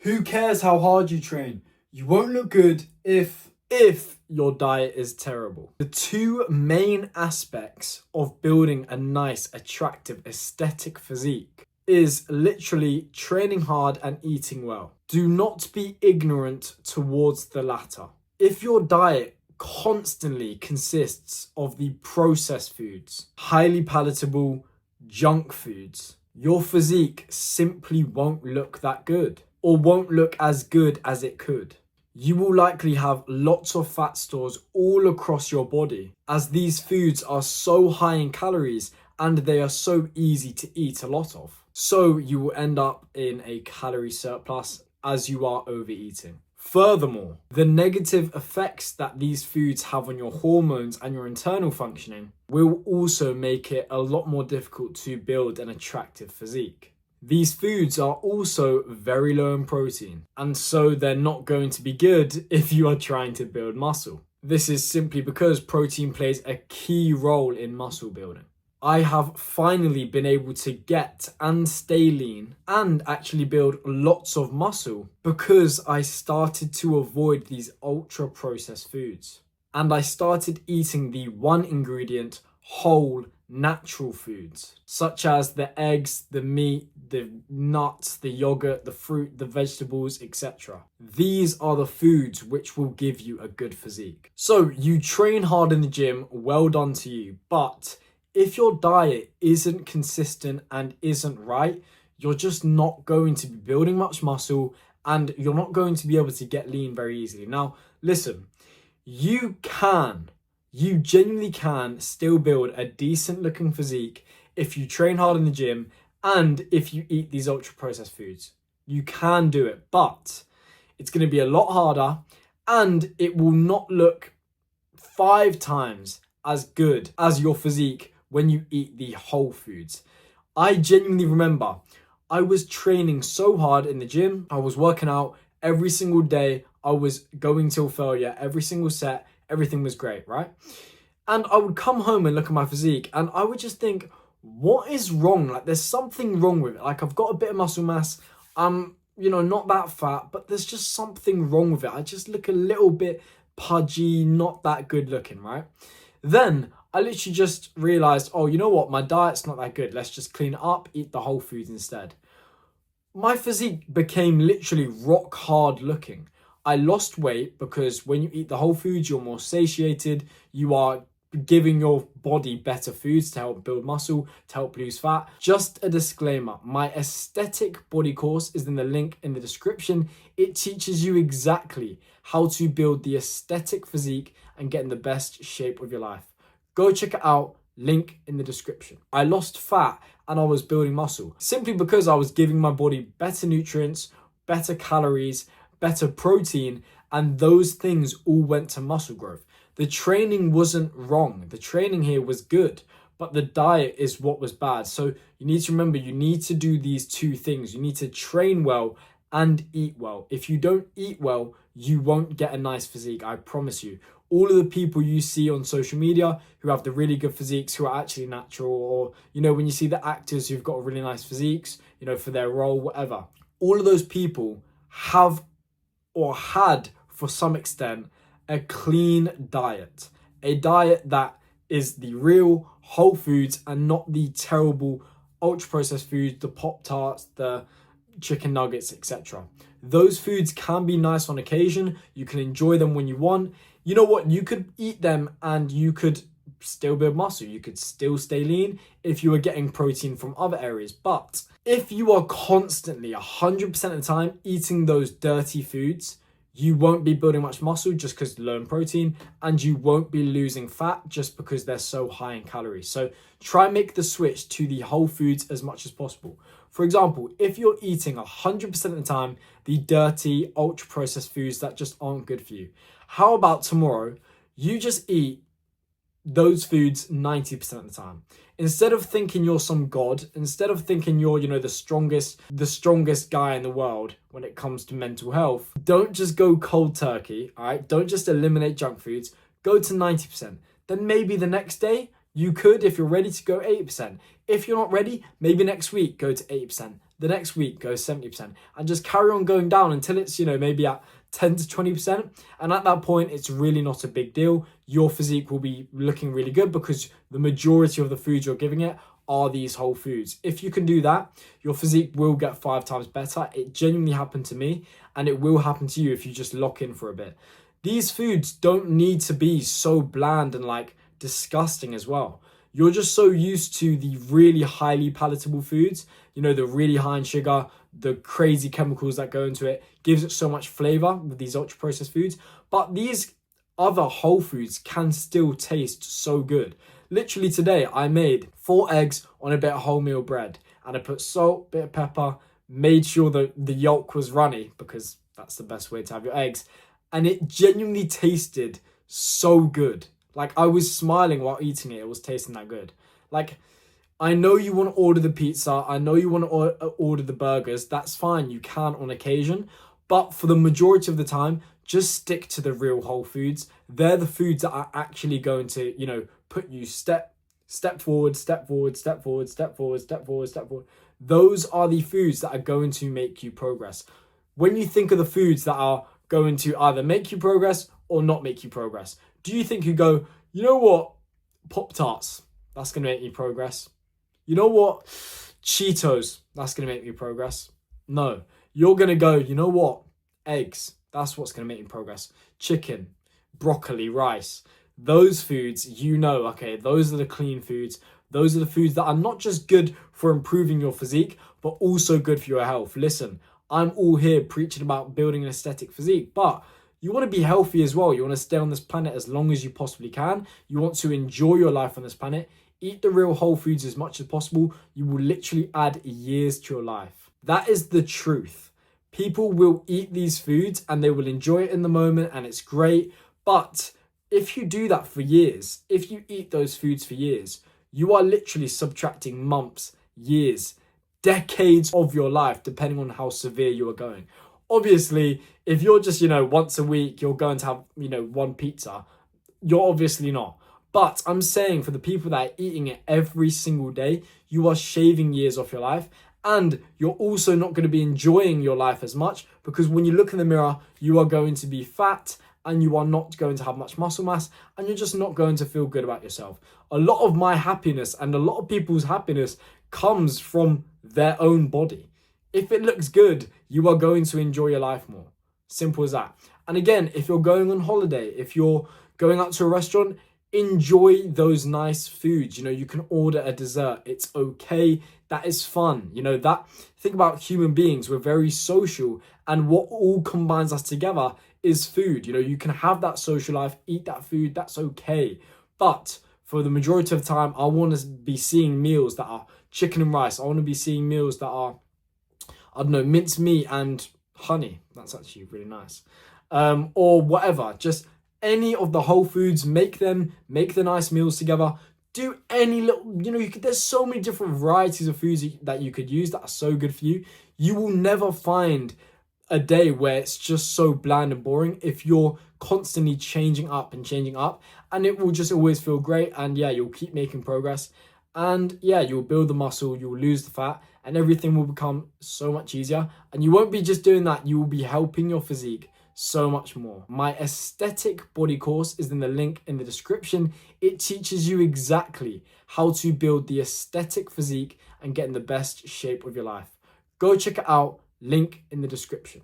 Who cares how hard you train? You won't look good if your diet is terrible. The two main aspects of building a nice, attractive, aesthetic physique is literally training hard and eating well. Do not be ignorant towards the latter. If your diet constantly consists of the processed foods, highly palatable junk foods, your physique simply won't look that good, or won't look as good as it could. You will likely have lots of fat stores all across your body, as these foods are so high in calories and they are so easy to eat a lot of. So you will end up in a calorie surplus as you are overeating. Furthermore, the negative effects that these foods have on your hormones and your internal functioning will also make it a lot more difficult to build an attractive physique. These foods are also very low in protein, and so they're not going to be good if you are trying to build muscle. This is simply because protein plays a key role in muscle building. I have finally been able to get and stay lean and actually build lots of muscle because I started to avoid these ultra processed foods. And I started eating the one ingredient, whole, natural foods, such as the eggs, the meat, the nuts, the yogurt, the fruit, the vegetables, etc. These are the foods which will give you a good physique. So you train hard in the gym, well done to you, but if your diet isn't consistent and isn't right, you're just not going to be building much muscle and you're not going to be able to get lean very easily. Now, listen, you genuinely can still build a decent looking physique if you train hard in the gym and if you eat these ultra processed foods. You can do it, but it's going to be a lot harder and it will not look 5 times as good as your physique when you eat the whole foods. I genuinely remember I was training so hard in the gym. I was working out every single day. I was going till failure every single set. Everything was great, right? And I would come home and look at my physique and I would just think, what is wrong? Like there's something wrong with it. Like I've got a bit of muscle mass. I'm, not that fat, but there's just something wrong with it. I just look a little bit pudgy, not that good looking, right? Then I literally just realized, oh, you know what? My diet's not that good. Let's just clean it up, eat the whole foods instead. My physique became literally rock hard looking. I lost weight because when you eat the whole foods, you're more satiated. You are giving your body better foods to help build muscle, to help lose fat. Just a disclaimer, my aesthetic body course is in the link in the description. It teaches you exactly how to build the aesthetic physique and get in the best shape of your life. Go check it out, link in the description. I lost fat and I was building muscle simply because I was giving my body better nutrients, better calories, better protein, and those things all went to muscle growth. The training wasn't wrong. The training here was good, but the diet is what was bad. So you need to remember, you need to do these two things. You need to train well and eat well. If you don't eat well, you won't get a nice physique, I promise you. All of the people you see on social media who have the really good physiques, who are actually natural, or, when you see the actors who've got really nice physiques, for their role, whatever. All of those people have or had, for some extent, a clean diet. A diet that is the real whole foods and not the terrible ultra-processed foods, the Pop-Tarts, the chicken nuggets, etc. Those foods can be nice on occasion. You can enjoy them when you want. You know what? You could eat them and you could still build muscle. You could still stay lean if you were getting protein from other areas. But if you are constantly 100% of the time eating those dirty foods, you won't be building much muscle just because low in protein, and you won't be losing fat just because they're so high in calories. So try and make the switch to the whole foods as much as possible. For example, if you're eating 100% of the time the dirty, ultra processed foods that just aren't good for you, how about tomorrow you just eat those foods 90% of the time? Instead of thinking you're some god, instead of thinking you're, the strongest guy in the world when it comes to mental health, don't just go cold turkey, all right? Don't just eliminate junk foods. Go to 90%. Then maybe the next day you could, if you're ready, to go 80%. If you're not ready, maybe next week go to 80%. the next week go 70%, and just carry on going down until it's, maybe at 10 to 20%. And at that point, it's really not a big deal. Your physique will be looking really good because the majority of the foods you're giving it are these whole foods. If you can do that, your physique will get 5 times better. It genuinely happened to me, and it will happen to you if you just lock in for a bit. These foods don't need to be so bland and like disgusting as well. You're just so used to the really highly palatable foods, the really high in sugar, the crazy chemicals that go into it, gives it so much flavor with these ultra processed foods. But these other whole foods can still taste so good. Literally today, I made 4 eggs on a bit of wholemeal bread, and I put salt, bit of pepper, made sure that the yolk was runny because that's the best way to have your eggs. And it genuinely tasted so good. Like, I was smiling while eating it. It was tasting that good. Like, I know you want to order the pizza. I know you want to order the burgers. That's fine. You can on occasion. But for the majority of the time, just stick to the real whole foods. They're the foods that are actually going to, put you step forward, step forward, step forward, step forward, step forward, step forward. Those are the foods that are going to make you progress. When you think of the foods that are going to either make you progress or not make you progress, do you think you go, you know what, Pop-Tarts, that's going to make me progress? You know what, Cheetos, that's going to make me progress? No, you're going to go, you know what, eggs, that's what's going to make me progress. Chicken, broccoli, rice, those foods, okay, those are the clean foods. Those are the foods that are not just good for improving your physique, but also good for your health. Listen, I'm all here preaching about building an aesthetic physique, but you want to be healthy as well. You want to stay on this planet as long as you possibly can. You want to enjoy your life on this planet. Eat the real whole foods as much as possible. You will literally add years to your life. That is the truth. People will eat these foods and they will enjoy it in the moment and it's great. But if you do that for years, if you eat those foods for years, you are literally subtracting months, years, decades of your life, depending on how severe you are going. Obviously, if you're just, once a week, you're going to have, one pizza, you're obviously not. But I'm saying for the people that are eating it every single day, you are shaving years off your life. And you're also not going to be enjoying your life as much because when you look in the mirror, you are going to be fat and you are not going to have much muscle mass and you're just not going to feel good about yourself. A lot of my happiness and a lot of people's happiness comes from their own body. If it looks good, you are going to enjoy your life more. Simple as that. And again, if you're going on holiday, if you're going out to a restaurant, enjoy those nice foods. You can order a dessert. It's okay. That is fun. Think about human beings. We're very social. And what all combines us together is food. You can have that social life, eat that food. That's okay. But for the majority of the time, I want to be seeing meals that are chicken and rice. I want to be seeing meals that are, minced meat and honey. That's actually really nice. Or whatever. Just any of the whole foods, make the nice meals together. Do any little, there's so many different varieties of foods that you could use that are so good for you. You will never find a day where it's just so bland and boring if you're constantly changing up, and it will just always feel great. And yeah, you'll keep making progress. And yeah, you'll build the muscle, you'll lose the fat, and everything will become so much easier. And you won't be just doing that, you will be helping your physique so much more. My aesthetic body course is in the link in the description. It teaches you exactly how to build the aesthetic physique and get in the best shape of your life. Go check it out, link in the description.